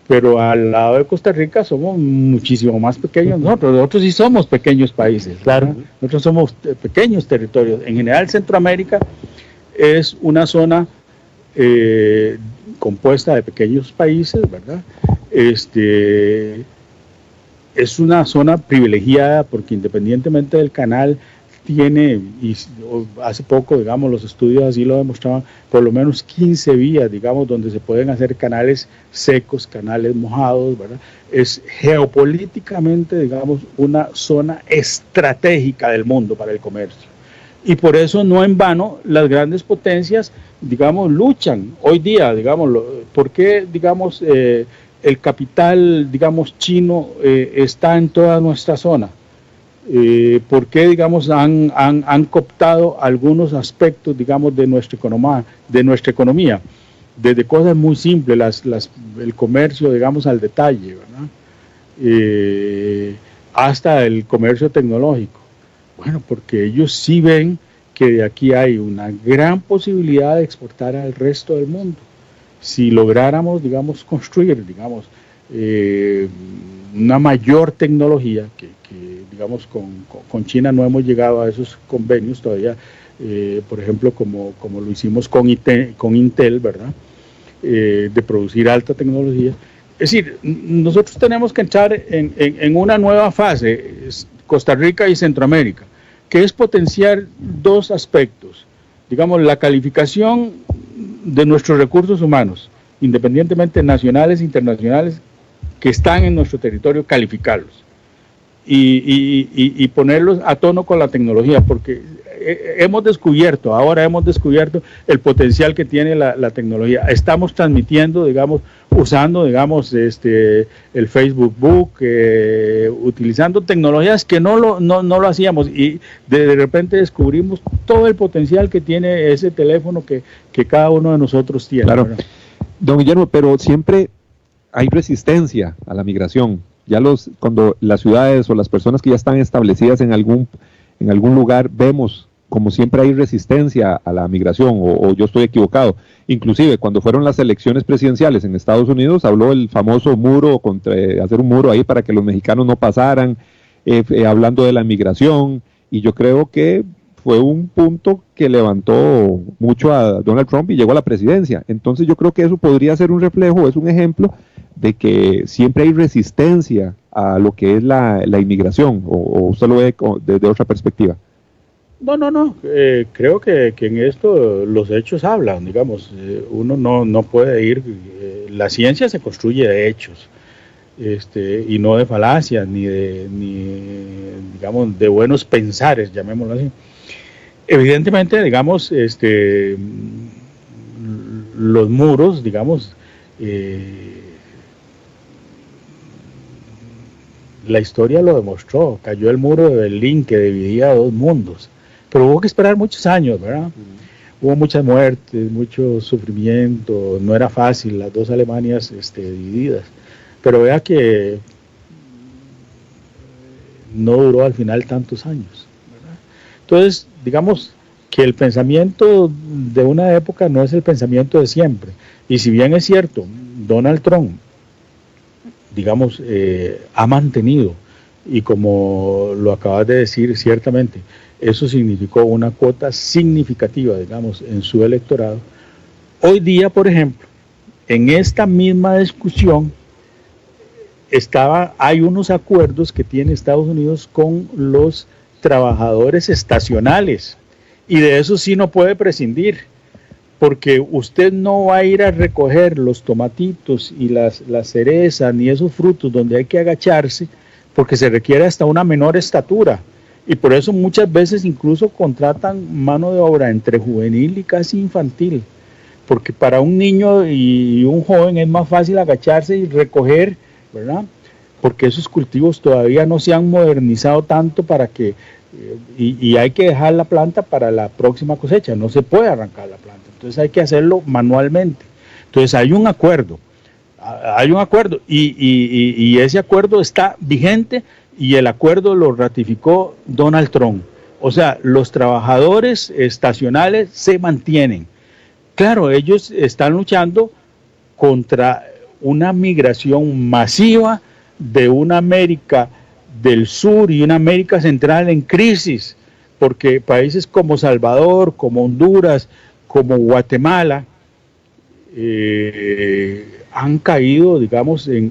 pero al lado de Costa Rica somos muchísimo más pequeños nosotros sí somos pequeños países, claro. ¿verdad? Nosotros somos pequeños territorios. En general, Centroamérica es una zona compuesta de pequeños países, ¿verdad? Es una zona privilegiada porque, independientemente del canal, tiene, y hace poco, digamos, los estudios así lo demostraban, por lo menos 15 vías, digamos, donde se pueden hacer canales secos, canales mojados, ¿verdad? Es geopolíticamente, digamos, una zona estratégica del mundo para el comercio. Y por eso, no en vano, las grandes potencias, digamos, luchan hoy día, digamos, ¿por qué, digamos, el capital, digamos, chino está en toda nuestra zona? ¿Por qué, digamos, han cooptado algunos aspectos, digamos, de nuestra economía? Desde cosas muy simples, el comercio, digamos, al detalle, ¿verdad? Hasta el comercio tecnológico. Bueno, porque ellos sí ven que de aquí hay una gran posibilidad de exportar al resto del mundo. Si lográramos, digamos, construir, digamos, una mayor tecnología, que digamos con China no hemos llegado a esos convenios todavía, por ejemplo, como lo hicimos con Intel, ¿verdad? De producir alta tecnología. Es decir, nosotros tenemos que entrar en una nueva fase, Costa Rica y Centroamérica, que es potenciar dos aspectos. Digamos, la calificación de nuestros recursos humanos, independientemente nacionales e internacionales, que están en nuestro territorio, calificarlos y ponerlos a tono con la tecnología, porque ahora hemos descubierto el potencial que tiene la tecnología. Estamos transmitiendo, digamos, usando, digamos, el Facebook Book, utilizando tecnologías que no lo hacíamos, y de repente descubrimos todo el potencial que tiene ese teléfono que cada uno de nosotros tiene. Claro, ¿verdad? Don Guillermo, pero siempre hay resistencia a la migración. Ya cuando las ciudades o las personas que ya están establecidas en algún lugar, vemos como siempre hay resistencia a la migración, o yo estoy equivocado. Inclusive cuando fueron las elecciones presidenciales en Estados Unidos, habló el famoso muro, hacer un muro ahí para que los mexicanos no pasaran, hablando de la migración, y yo creo que fue un punto que levantó mucho a Donald Trump y llegó a la presidencia. Entonces yo creo que eso podría ser un reflejo, es un ejemplo de que siempre hay resistencia a lo que es la inmigración, o usted lo ve desde otra perspectiva. No. Creo que en esto los hechos hablan, digamos. Uno no puede ir. La ciencia se construye de hechos, y no de falacias, ni digamos, de buenos pensares, llamémoslo así. Evidentemente, digamos, los muros, digamos, la historia lo demostró. Cayó el muro de Berlín que dividía dos mundos. Pero hubo que esperar muchos años, ¿verdad? Hubo muchas muertes, mucho sufrimiento, no era fácil, las dos Alemanias divididas. Pero vea que no duró al final tantos años, ¿verdad? Entonces, digamos que el pensamiento de una época no es el pensamiento de siempre. Y si bien es cierto, Donald Trump, digamos, ha mantenido, y como lo acabas de decir ciertamente, eso significó una cuota significativa, digamos, en su electorado. Hoy día, por ejemplo, en esta misma discusión hay unos acuerdos que tiene Estados Unidos con los trabajadores estacionales, y de eso sí no puede prescindir, porque usted no va a ir a recoger los tomatitos y las cerezas ni esos frutos donde hay que agacharse, porque se requiere hasta una menor estatura. Y por eso muchas veces incluso contratan mano de obra entre juvenil y casi infantil, porque para un niño y un joven es más fácil agacharse y recoger, ¿verdad? Porque esos cultivos todavía no se han modernizado tanto para que, y hay que dejar la planta para la próxima cosecha, no se puede arrancar la planta, entonces hay que hacerlo manualmente. Entonces hay un acuerdo, y ese acuerdo está vigente, y el acuerdo lo ratificó Donald Trump. O sea, los trabajadores estacionales se mantienen. Claro, ellos están luchando contra una migración masiva de una América del Sur y una América Central en crisis, porque países como Salvador, como Honduras, como Guatemala, han caído, digamos, en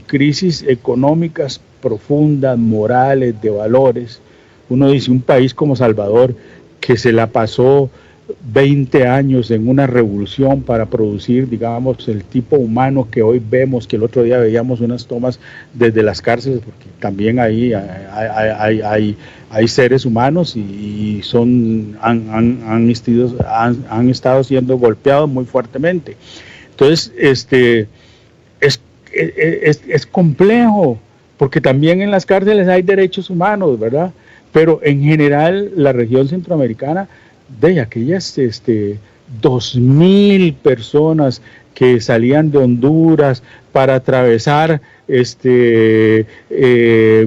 crisis económicas profundas, morales, de valores. Uno dice, un país como Salvador, que se la pasó 20 años en una revolución para producir, digamos, el tipo humano que hoy vemos, que el otro día veíamos unas tomas desde las cárceles, porque también ahí hay seres humanos y han estado siendo golpeados muy fuertemente. Entonces, es complejo, porque también en las cárceles hay derechos humanos, ¿verdad? Pero en general la región centroamericana, de aquellas 2.000 personas que salían de Honduras para atravesar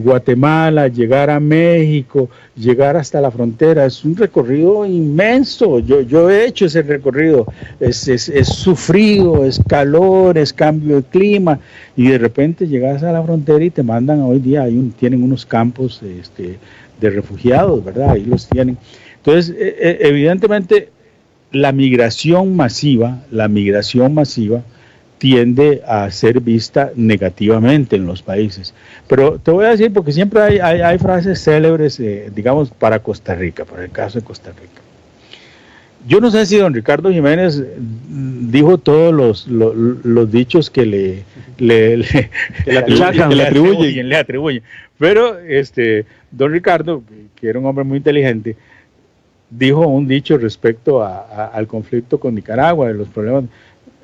Guatemala, llegar a México, llegar hasta la frontera. Es un recorrido inmenso. Yo he hecho ese recorrido. Es sufrido, es calor, es cambio de clima, y de repente llegas a la frontera y te mandan, hoy día tienen unos campos de refugiados, ¿verdad? Ahí los tienen. Entonces, evidentemente, la migración masiva tiende a ser vista negativamente en los países. Pero te voy a decir, porque siempre hay frases célebres, digamos, para Costa Rica, para el caso de Costa Rica. Yo no sé si don Ricardo Jiménez dijo todos los dichos que le atribuyen. Pero don Ricardo, que era un hombre muy inteligente, dijo un dicho respecto al conflicto con Nicaragua, de los problemas.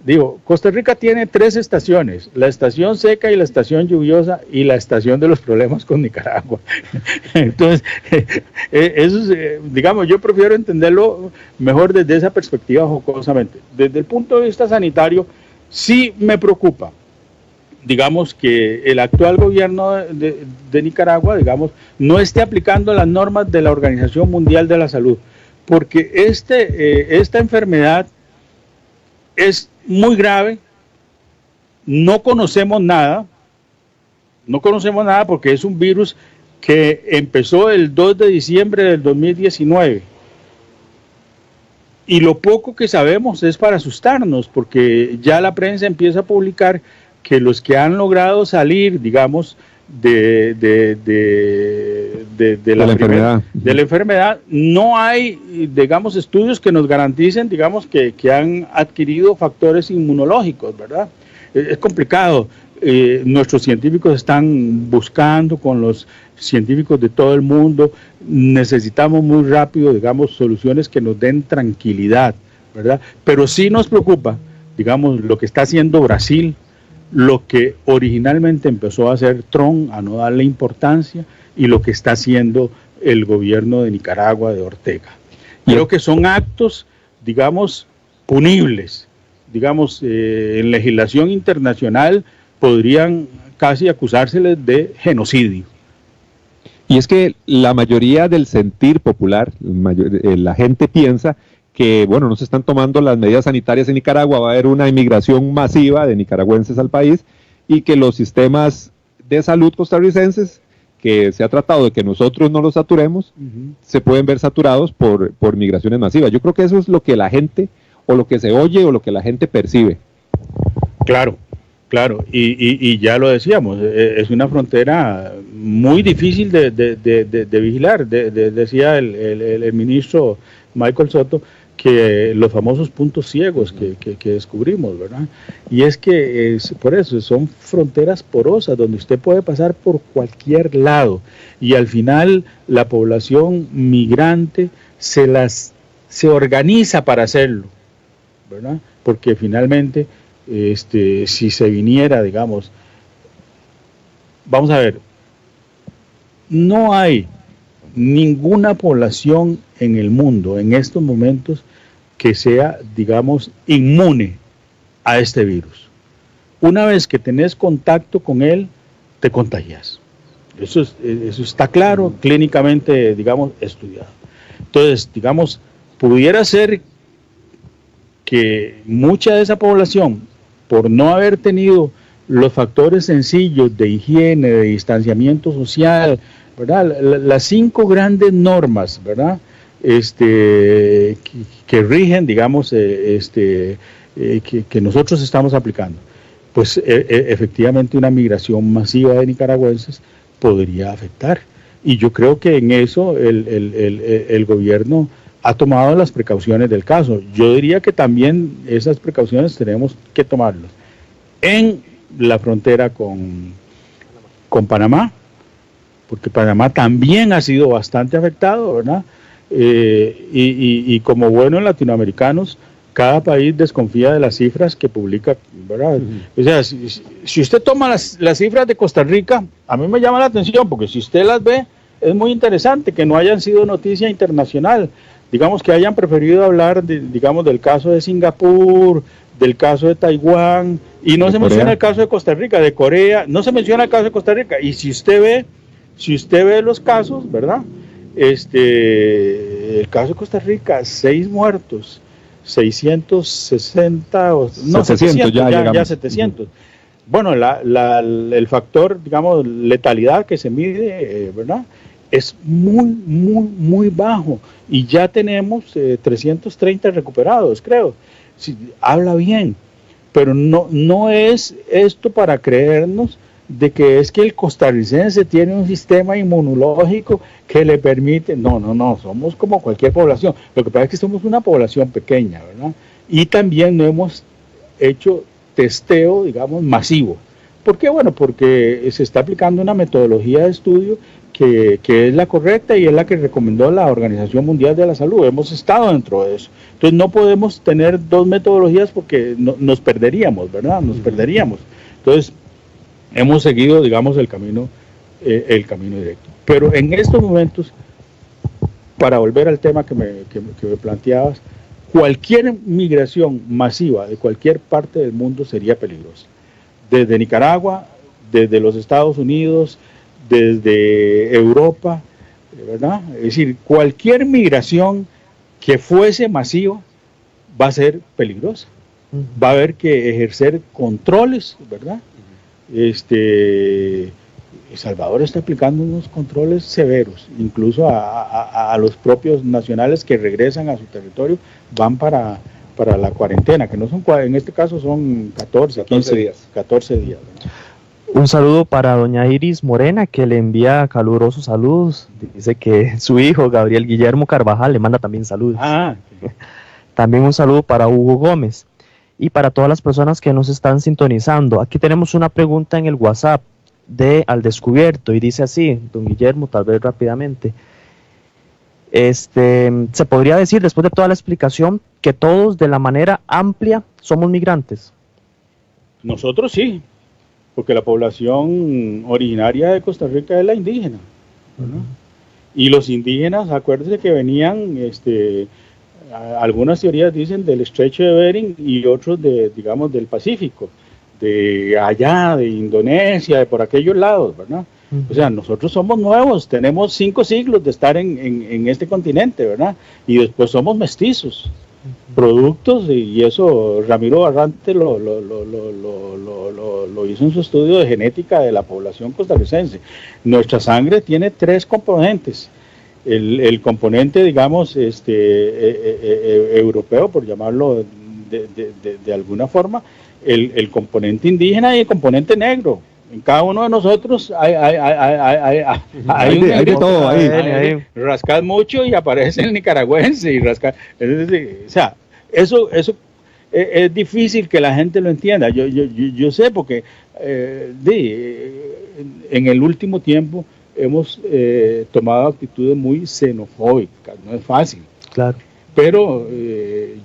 Digo, Costa Rica tiene 3 estaciones: la estación seca y la estación lluviosa y la estación de los problemas con Nicaragua. Entonces, eso es, digamos, yo prefiero entenderlo mejor desde esa perspectiva, jocosamente. Desde el punto de vista sanitario, sí me preocupa, digamos, que el actual gobierno de Nicaragua, digamos, no esté aplicando las normas de la Organización Mundial de la Salud, porque esta enfermedad es muy grave. No conocemos nada porque es un virus que empezó el 2 de diciembre del 2019, y lo poco que sabemos es para asustarnos, porque ya la prensa empieza a publicar que los que han logrado salir, digamos, de la enfermedad, no hay, digamos, estudios que nos garanticen, digamos, que han adquirido factores inmunológicos, ¿verdad? Es complicado. Nuestros científicos están buscando con los científicos de todo el mundo. Necesitamos muy rápido, digamos, soluciones que nos den tranquilidad, ¿verdad? Pero sí nos preocupa, digamos, lo que está haciendo Brasil, lo que originalmente empezó a hacer Trump, a no darle importancia, y lo que está haciendo el gobierno de Nicaragua, de Ortega. Creo que son actos, digamos, punibles. Digamos, en legislación internacional podrían casi acusárseles de genocidio. Y es que la mayoría del sentir popular, la gente piensa que, bueno, no se están tomando las medidas sanitarias en Nicaragua, va a haber una inmigración masiva de nicaragüenses al país, y que los sistemas de salud costarricenses, que se ha tratado de que nosotros no los saturemos, se pueden ver saturados por migraciones masivas. Yo creo que eso es lo que la gente, o lo que se oye, o lo que la gente percibe. Claro, y ya lo decíamos, es una frontera muy difícil de vigilar. Decía el ministro Michael Soto que los famosos puntos ciegos que descubrimos, ¿verdad? Y es que por eso son fronteras porosas, donde usted puede pasar por cualquier lado, y al final la población migrante se organiza para hacerlo, ¿verdad? Porque finalmente, si se viniera, digamos, vamos a ver, no hay ninguna población en el mundo en estos momentos que sea, digamos, inmune a este virus. Una vez que tenés contacto con él, te contagias. Eso está claro, clínicamente, digamos, estudiado. Entonces, digamos, pudiera ser que mucha de esa población, por no haber tenido los factores sencillos de higiene, de distanciamiento social, ¿verdad? Las 5 grandes normas, ¿verdad? Que rigen, digamos, que nosotros estamos aplicando, pues efectivamente una migración masiva de nicaragüenses podría afectar. Y yo creo que en eso el gobierno ha tomado las precauciones del caso. Yo diría que también esas precauciones tenemos que tomarlas en la frontera con Panamá, porque Panamá también ha sido bastante afectado, ¿verdad? Y como buenos latinoamericanos, cada país desconfía de las cifras que publica, ¿verdad? O sea, si usted toma las cifras de Costa Rica, a mí me llama la atención, porque si usted las ve, es muy interesante que no hayan sido noticia internacional. Digamos que hayan preferido hablar, digamos, del caso de Singapur, del caso de Taiwán, y no se menciona el caso de Costa Rica, de Corea, no se menciona el caso de Costa Rica, y si usted ve los casos, ¿verdad? El caso de Costa Rica, 6 muertos, 660, no, 700, ya 700. Bueno, el factor, digamos, letalidad que se mide, ¿verdad?, es muy, muy, muy bajo, y ya tenemos 330 recuperados, creo. Sí, habla bien, pero no es esto para creernos de que es que el costarricense tiene un sistema inmunológico que le permite, no, somos como cualquier población. Lo que pasa es que somos una población pequeña, ¿verdad? Y también no hemos hecho testeo, digamos, masivo. ¿Por qué? Bueno, porque se está aplicando una metodología de estudio que es la correcta y es la que recomendó la Organización Mundial de la Salud. Hemos estado dentro de eso. Entonces no podemos tener 2 metodologías porque nos perderíamos, ¿verdad? Nos perderíamos. Entonces hemos seguido, digamos, el camino directo. Pero en estos momentos, para volver al tema que me planteabas, cualquier migración masiva de cualquier parte del mundo sería peligrosa. Desde Nicaragua, desde los Estados Unidos, desde Europa, ¿verdad? Es decir, cualquier migración que fuese masiva va a ser peligrosa. Va a haber que ejercer controles, ¿verdad? El Salvador está aplicando unos controles severos, incluso a los propios nacionales que regresan a su territorio, van para la cuarentena, que no son, en este caso son 14 días. 14 días, ¿verdad? Un saludo para doña Iris Morena, que le envía calurosos saludos. Dice que su hijo, Gabriel Guillermo Carvajal, le manda también saludos. También un saludo para Hugo Gómez. Y para todas las personas que nos están sintonizando, aquí tenemos una pregunta en el WhatsApp de Al Descubierto, y dice así, don Guillermo, tal vez rápidamente. ¿Se podría decir, después de toda la explicación, que todos de la manera amplia somos migrantes? Nosotros sí, porque la población originaria de Costa Rica es la indígena, ¿no? Y los indígenas, acuérdense que venían, algunas teorías dicen del estrecho de Bering y otros digamos, del Pacífico, de allá, de Indonesia, de por aquellos lados, ¿verdad? O sea, nosotros somos nuevos, tenemos 5 siglos de estar en este continente, ¿verdad? Y después somos mestizos, productos, y eso Ramiro Barrante lo hizo en su estudio de genética de la población costarricense. Nuestra sangre tiene 3 componentes. El componente, digamos, europeo, por llamarlo de alguna forma, el componente indígena y el componente negro. En cada uno de nosotros hay de todo ahí. Rascar mucho y aparece el nicaragüense y rascar. O sea, eso es difícil que la gente lo entienda. Yo sé porque en el último tiempo hemos tomado actitudes muy xenofóbicas. No es fácil. Claro. Pero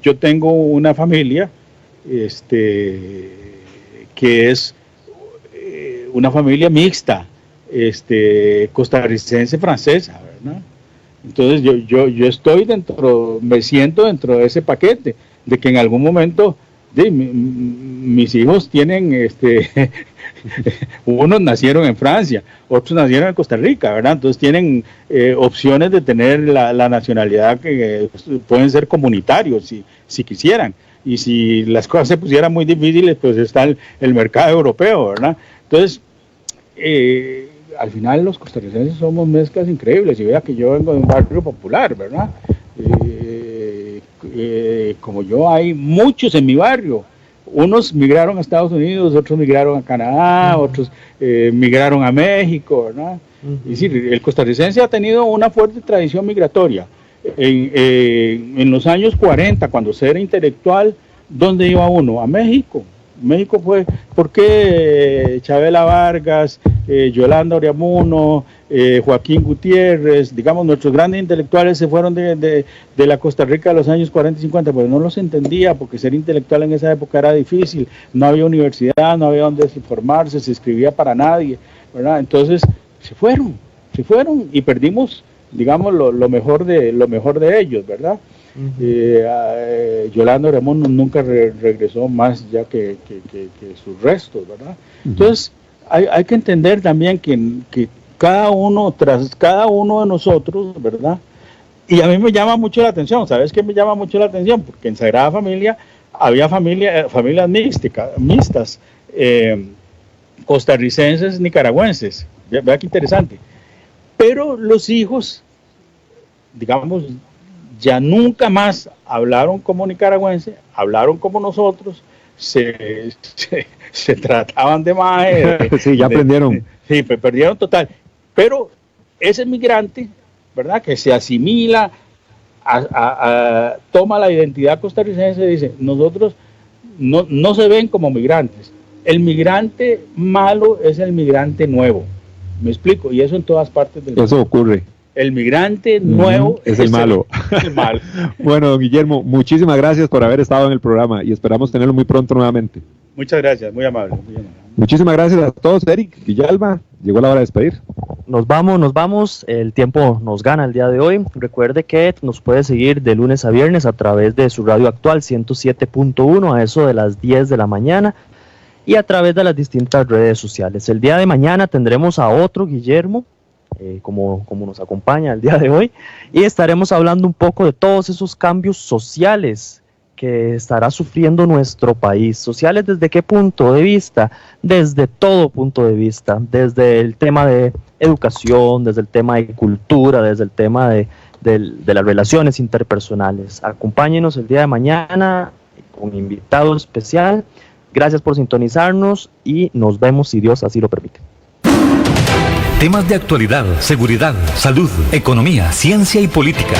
yo tengo una familia que es una familia mixta, costarricense francesa, ¿verdad? Entonces yo estoy me siento dentro de ese paquete, de que en algún momento mis hijos tienen, unos nacieron en Francia, otros nacieron en Costa Rica, ¿verdad? Entonces tienen opciones de tener la nacionalidad, que pueden ser comunitarios si quisieran, y si las cosas se pusieran muy difíciles, pues está el mercado europeo, ¿verdad? Entonces, al final los costarricenses somos mezclas increíbles, y vea que yo vengo de un barrio popular, ¿verdad? Como yo, hay muchos en mi barrio. Unos migraron a Estados Unidos, otros migraron a Canadá, otros migraron a México, ¿verdad? Es decir, el costarricense ha tenido una fuerte tradición migratoria. En los años 40, cuando se era intelectual, ¿dónde iba uno? A México. México fue porque Chabela Vargas, Yolanda Oriamuno, Joaquín Gutiérrez, digamos, nuestros grandes intelectuales se fueron de la Costa Rica de los años 40 y 50, pero no los entendía, porque ser intelectual en esa época era difícil, no había universidad, no había donde formarse, se escribía para nadie, ¿verdad? Entonces se fueron y perdimos, digamos, lo mejor de ellos, ¿verdad? Yolanda Oremón nunca regresó más ya que sus restos, ¿verdad? Entonces, hay que entender también que cada uno de nosotros, ¿verdad? Y a mí me llama mucho la atención, ¿sabes qué me llama mucho la atención? Porque en Sagrada Familia había familias mixtas, costarricenses, nicaragüenses, vea qué interesante. Pero los hijos, digamos, ya nunca más hablaron como nicaragüenses, hablaron como nosotros, se trataban de maje. Sí, ya aprendieron. Sí, perdieron total. Pero ese migrante, ¿verdad?, que se asimila, toma la identidad costarricense, dice, nosotros no se ven como migrantes. El migrante malo es el migrante nuevo. ¿Me explico? Y eso en todas partes del mundo. Eso ocurre. El migrante nuevo es el malo. El malo. Bueno, don Guillermo, muchísimas gracias por haber estado en el programa y esperamos tenerlo muy pronto nuevamente. Muchas gracias, muy amable. Muchísimas gracias a todos. Eric, Villalba, llegó la hora de despedir. Nos vamos, el tiempo nos gana el día de hoy. Recuerde que nos puede seguir de lunes a viernes a través de su radio actual 107.1 a eso de las 10 de la mañana y a través de las distintas redes sociales. El día de mañana tendremos a otro Guillermo, como nos acompaña el día de hoy, y estaremos hablando un poco de todos esos cambios sociales que estará sufriendo nuestro país. ¿Sociales desde qué punto de vista? Desde todo punto de vista, desde el tema de educación, desde el tema de cultura, desde el tema de las relaciones interpersonales. Acompáñenos el día de mañana con invitado especial. Gracias por sintonizarnos y nos vemos si Dios así lo permite. Temas de actualidad, seguridad, salud, economía, ciencia y política.